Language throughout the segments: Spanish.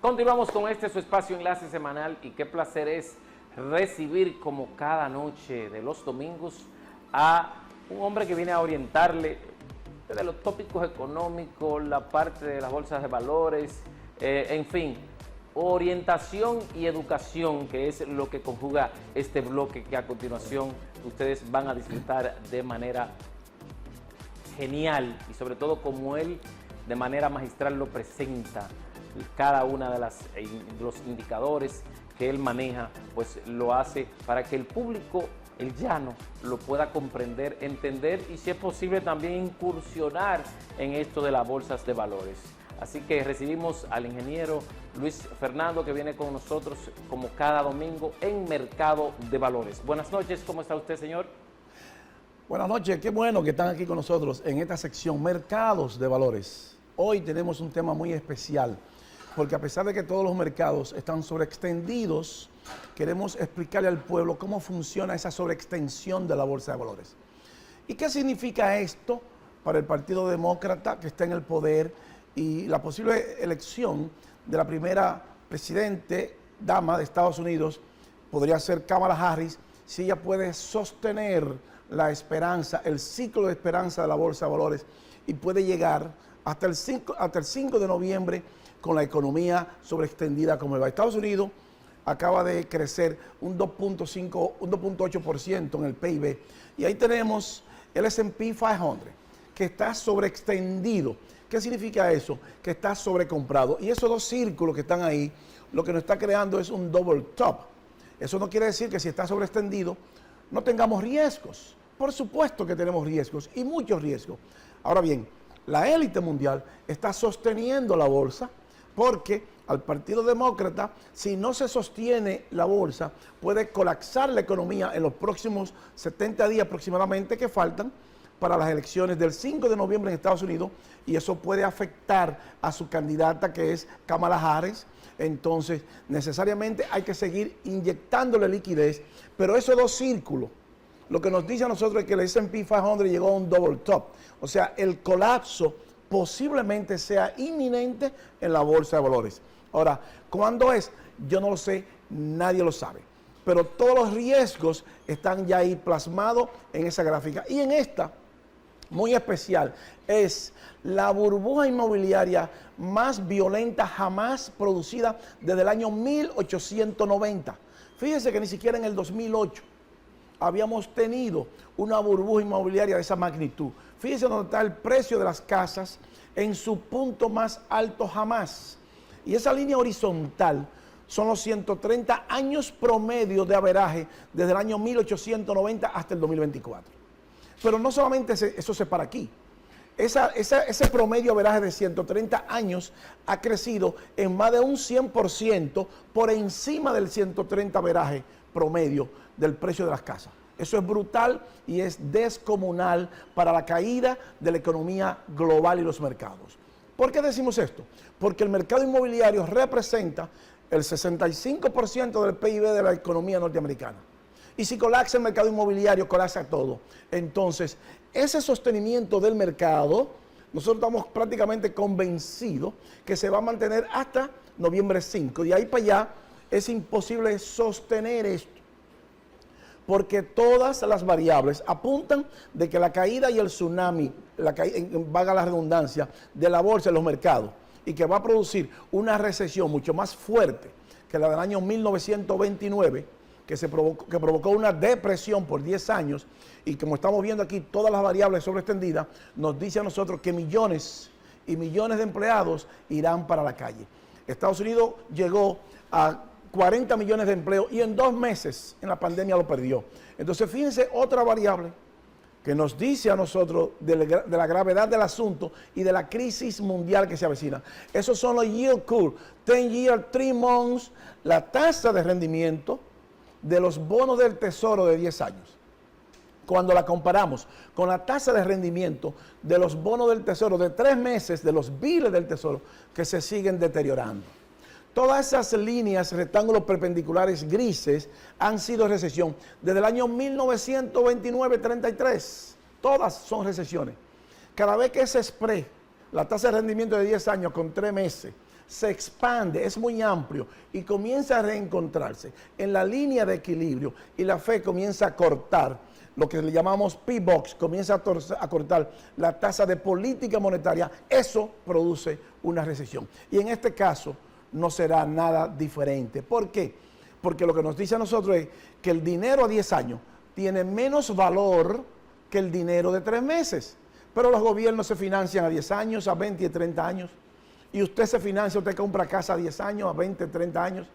Continuamos con su espacio Enlace Semanal y qué placer es recibir como cada noche de los domingos a un hombre que viene a orientarle de los tópicos económicos, la parte de las bolsas de valores, en fin, orientación y educación, que es lo que conjuga este bloque que a continuación ustedes van a disfrutar de manera genial y sobre todo como él de manera magistral lo presenta. Cada una de los indicadores que él maneja, pues lo hace para que el público, el llano, lo pueda comprender, entender y si es posible también incursionar en esto de las bolsas de valores. Así que recibimos al ingeniero Luis Fernando, que viene con nosotros como cada domingo en Mercado de Valores. Buenas noches, ¿cómo está usted, señor? Buenas noches, qué bueno que están aquí con nosotros en esta sección Mercados de Valores. Hoy tenemos un tema muy especial, porque a pesar de que todos los mercados están sobreextendidos, queremos explicarle al pueblo cómo funciona esa sobreextensión de la bolsa de valores. ¿Y qué significa esto para el Partido Demócrata que está en el poder y la posible elección de la primera dama de Estados Unidos? Podría ser Kamala Harris, si ella puede sostener la esperanza, el ciclo de esperanza de la bolsa de valores y puede llegar hasta el 5 de noviembre con la economía sobreextendida como va. Estados Unidos acaba de crecer un 2.8% en el PIB y ahí tenemos el S&P 500 que está sobreextendido. ¿Qué significa eso? Que está sobrecomprado. Y esos dos círculos que están ahí, lo que nos está creando es un double top. Eso no quiere decir que si está sobreextendido no tengamos riesgos. Por supuesto que tenemos riesgos y muchos riesgos. Ahora bien, la élite mundial está sosteniendo la bolsa porque al Partido Demócrata, si no se sostiene la bolsa, puede colapsar la economía en los próximos 70 días aproximadamente que faltan para las elecciones del 5 de noviembre en Estados Unidos y eso puede afectar a su candidata que es Kamala Harris. Entonces, necesariamente hay que seguir inyectándole liquidez, pero esos dos círculos, lo que nos dice a nosotros es que el S&P 500 llegó a un double top. O sea, el colapso posiblemente sea inminente en la bolsa de valores. Ahora, ¿cuándo es? Yo no lo sé, nadie lo sabe. Pero todos los riesgos están ya ahí plasmados en esa gráfica. Y en esta, muy especial, es la burbuja inmobiliaria más violenta jamás producida desde el año 1890. Fíjense que ni siquiera en el 2008 habíamos tenido una burbuja inmobiliaria de esa magnitud. Fíjense dónde está el precio de las casas en su punto más alto jamás. Y esa línea horizontal son los 130 años promedio de averaje desde el año 1890 hasta el 2024. Pero no solamente eso se para aquí. Ese promedio averaje de 130 años ha crecido en más de un 100% por encima del 130 averaje promedio del precio de las casas. Eso es brutal y es descomunal para la caída de la economía global y los mercados. ¿Por qué decimos esto? Porque el mercado inmobiliario representa el 65% del PIB de la economía norteamericana. Y si colapsa el mercado inmobiliario, colapsa todo. Entonces, ese sostenimiento del mercado, nosotros estamos prácticamente convencidos que se va a mantener hasta noviembre 5. De ahí para allá es imposible sostener esto, porque todas las variables apuntan de que la caída y el tsunami, valga la redundancia, de la bolsa en los mercados, y que va a producir una recesión mucho más fuerte que la del año 1929, que provocó una depresión por 10 años, y como estamos viendo aquí, todas las variables sobreextendidas, nos dice a nosotros que millones y millones de empleados irán para la calle. Estados Unidos llegó a 40 millones de empleos y en 2 meses en la pandemia lo perdió. Entonces, fíjense otra variable que nos dice a nosotros de la gravedad del asunto y de la crisis mundial que se avecina. Esos son los yield curve, 10 year, 3 months, la tasa de rendimiento de los bonos del tesoro de 10 años. Cuando la comparamos con la tasa de rendimiento de los bonos del tesoro de 3 meses, de los biles del tesoro, que se siguen deteriorando. Todas esas líneas, rectángulos perpendiculares grises, han sido recesión desde el año 1929-33. Todas son recesiones. Cada vez que ese spread, la tasa de rendimiento de 10 años con 3 meses, se expande, es muy amplio y comienza a reencontrarse en la línea de equilibrio y la Fed comienza a cortar lo que le llamamos P-Box, comienza a cortar la tasa de política monetaria, eso produce una recesión. Y en este caso no será nada diferente. ¿Por qué? Porque lo que nos dice a nosotros es que el dinero a 10 años tiene menos valor que el dinero de 3 meses. Pero los gobiernos se financian a 10 años, a 20 y 30 años. Y usted se financia, usted compra casa a 10 años, a 20, 30 años.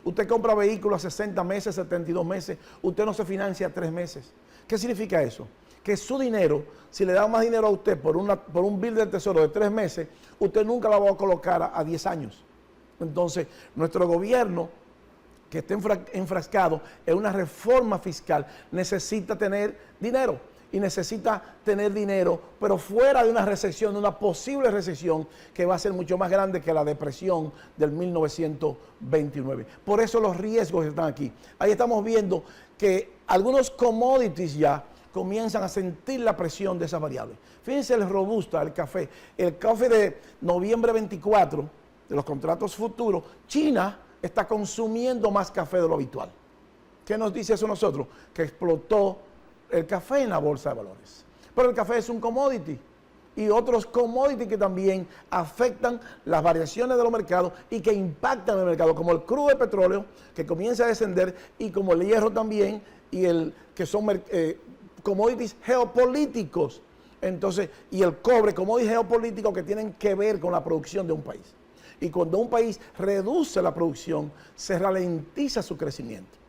Usted compra vehículos a 60 meses, 72 meses. Usted no se financia a 3 meses. ¿Qué significa eso? Que su dinero, si le dan más dinero a usted por un bill del tesoro de 3 meses, usted nunca la va a colocar a 10 años. Entonces, nuestro gobierno, que está enfrascado en una reforma fiscal, necesita tener dinero. Y necesita tener dinero, pero fuera de una recesión, de una posible recesión que va a ser mucho más grande que la depresión del 1929. Por eso los riesgos están aquí. Ahí estamos viendo que algunos commodities ya comienzan a sentir la presión de esas variables. Fíjense el robusta, el café de noviembre 24, de los contratos futuros, China está consumiendo más café de lo habitual. ¿Qué nos dice eso a nosotros? Que explotó el café en la bolsa de valores. Pero el café es un commodity y otros commodities que también afectan las variaciones de los mercados y que impactan el mercado, como el crudo de petróleo que comienza a descender y como el hierro también y que son commodities geopolíticos. Entonces, y el cobre, commodities geopolíticos que tienen que ver con la producción de un país. Y cuando un país reduce la producción, se ralentiza su crecimiento.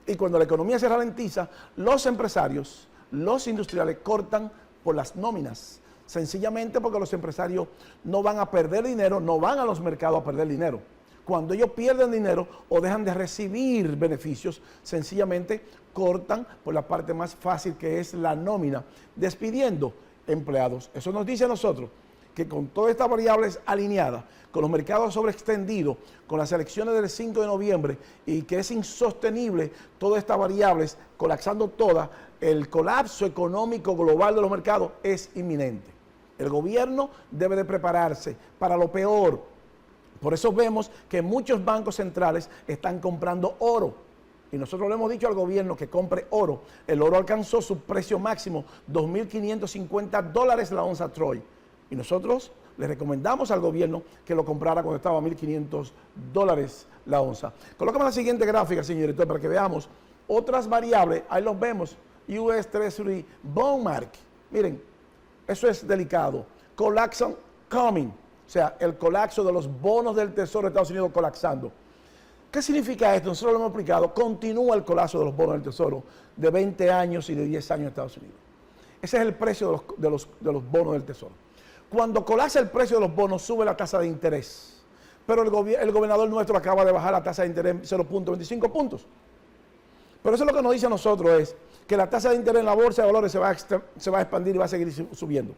Y cuando la economía se ralentiza, los empresarios, los industriales cortan por las nóminas. Sencillamente porque los empresarios no van a perder dinero, no van a los mercados a perder dinero. Cuando ellos pierden dinero o dejan de recibir beneficios, sencillamente cortan por la parte más fácil que es la nómina, despidiendo empleados. Eso nos dice a nosotros que con todas estas variables alineadas, con los mercados sobreextendidos, con las elecciones del 5 de noviembre y que es insostenible todas estas variables, colapsando todas, el colapso económico global de los mercados es inminente. El gobierno debe de prepararse para lo peor. Por eso vemos que muchos bancos centrales están comprando oro. Y nosotros le hemos dicho al gobierno que compre oro. El oro alcanzó su precio máximo, $2.550 la onza Troy. Y nosotros le recomendamos al gobierno que lo comprara cuando estaba a $1.500 la onza. Colócame la siguiente gráfica, señor director, para que veamos otras variables. Ahí los vemos. US Treasury Bond Market. Miren, eso es delicado. Collapse coming. O sea, el colapso de los bonos del Tesoro de Estados Unidos colapsando. ¿Qué significa esto? Nosotros lo hemos explicado. Continúa el colapso de los bonos del Tesoro de 20 años y de 10 años en Estados Unidos. Ese es el precio de los bonos del Tesoro. Cuando colapsa el precio de los bonos, sube la tasa de interés. Pero el gobernador nuestro acaba de bajar la tasa de interés 0.25 puntos. Pero eso es lo que nos dice a nosotros es que la tasa de interés en la bolsa de valores se va a expandir y va a seguir subiendo.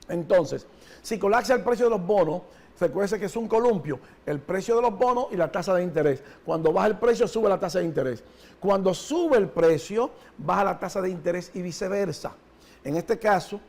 Entonces, si colapsa el precio de los bonos, recuerde que es un columpio, el precio de los bonos y la tasa de interés. Cuando baja el precio, sube la tasa de interés. Cuando sube el precio, baja la tasa de interés y viceversa. En este caso,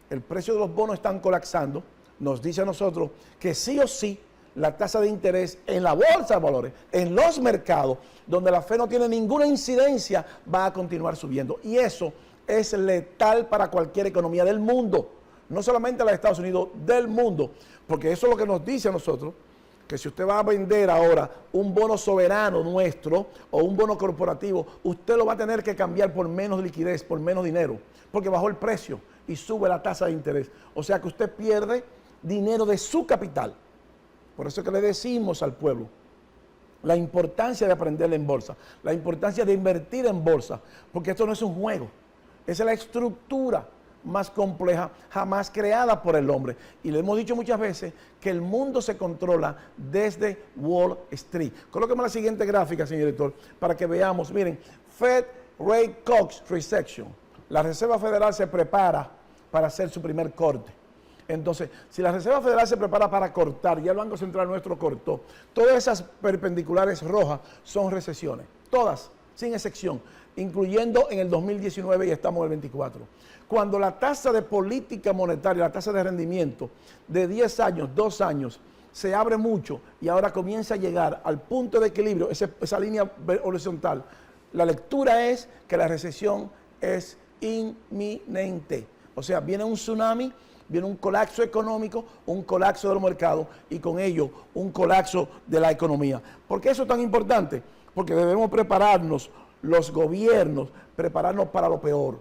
el precio de los bonos están colapsando, nos dice a nosotros que sí o sí la tasa de interés en la bolsa de valores, en los mercados, donde la Fed no tiene ninguna incidencia, va a continuar subiendo. Y eso es letal para cualquier economía del mundo, no solamente la de Estados Unidos, del mundo, porque eso es lo que nos dice a nosotros, que si usted va a vender ahora un bono soberano nuestro o un bono corporativo, usted lo va a tener que cambiar por menos liquidez, por menos dinero, porque bajó el precio y sube la tasa de interés. O sea que usted pierde dinero de su capital. Por eso es que le decimos al pueblo la importancia de aprender en bolsa, la importancia de invertir en bolsa, porque esto no es un juego, esa es la estructura más compleja jamás creada por el hombre. Y le hemos dicho muchas veces que el mundo se controla desde Wall Street. Colóqueme la siguiente gráfica, señor director, para que veamos. Miren, Fed Rate Cuts Recession. La Reserva Federal se prepara para hacer su primer corte. Entonces, si la Reserva Federal se prepara para cortar, ya el Banco Central nuestro cortó, todas esas perpendiculares rojas son recesiones, todas, sin excepción, incluyendo en el 2019 y estamos en el 24. Cuando la tasa de política monetaria, la tasa de rendimiento de 10 años, 2 años, se abre mucho y ahora comienza a llegar al punto de equilibrio, esa línea horizontal. La lectura es que la recesión es inminente. O sea, viene un tsunami, viene un colapso económico, un colapso del mercado y con ello un colapso de la economía. ¿Por qué eso es tan importante? Porque debemos prepararnos, los gobiernos, prepararnos para lo peor.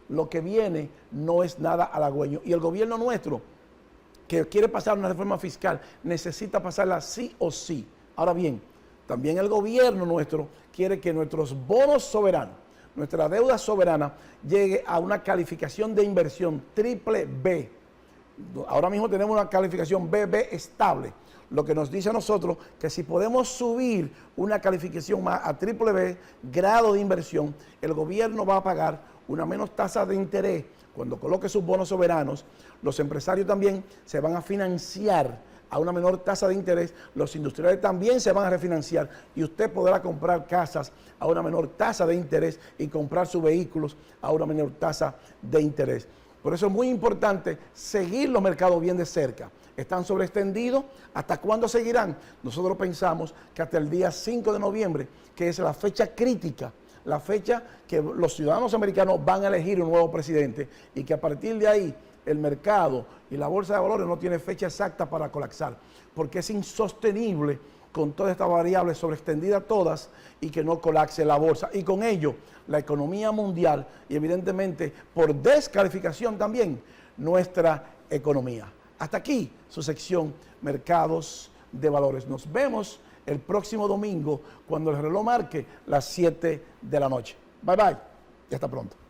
Lo que viene no es nada halagüeño. Y el gobierno nuestro, que quiere pasar una reforma fiscal, necesita pasarla sí o sí. Ahora bien, también el gobierno nuestro quiere que nuestros bonos soberanos, nuestra deuda soberana, llegue a una calificación de inversión triple B. Ahora mismo tenemos una calificación BB estable, lo que nos dice a nosotros que si podemos subir una calificación más a triple B, grado de inversión, el gobierno va a pagar una menos tasa de interés. Cuando coloque sus bonos soberanos, los empresarios también se van a financiar a una menor tasa de interés, los industriales también se van a refinanciar y usted podrá comprar casas a una menor tasa de interés y comprar sus vehículos a una menor tasa de interés. Por eso es muy importante seguir los mercados bien de cerca. Están sobreextendidos. ¿Hasta cuándo seguirán? Nosotros pensamos que hasta el día 5 de noviembre, que es la fecha crítica, la fecha que los ciudadanos americanos van a elegir un nuevo presidente y que a partir de ahí el mercado y la bolsa de valores no tiene fecha exacta para colapsar, porque es insostenible con todas estas variables sobreextendidas todas y que no colapse la bolsa. Y con ello, la economía mundial y evidentemente por descalificación también nuestra economía. Hasta aquí su sección Mercados de Valores. Nos vemos el próximo domingo cuando el reloj marque las 7 de la noche. Bye bye y hasta pronto.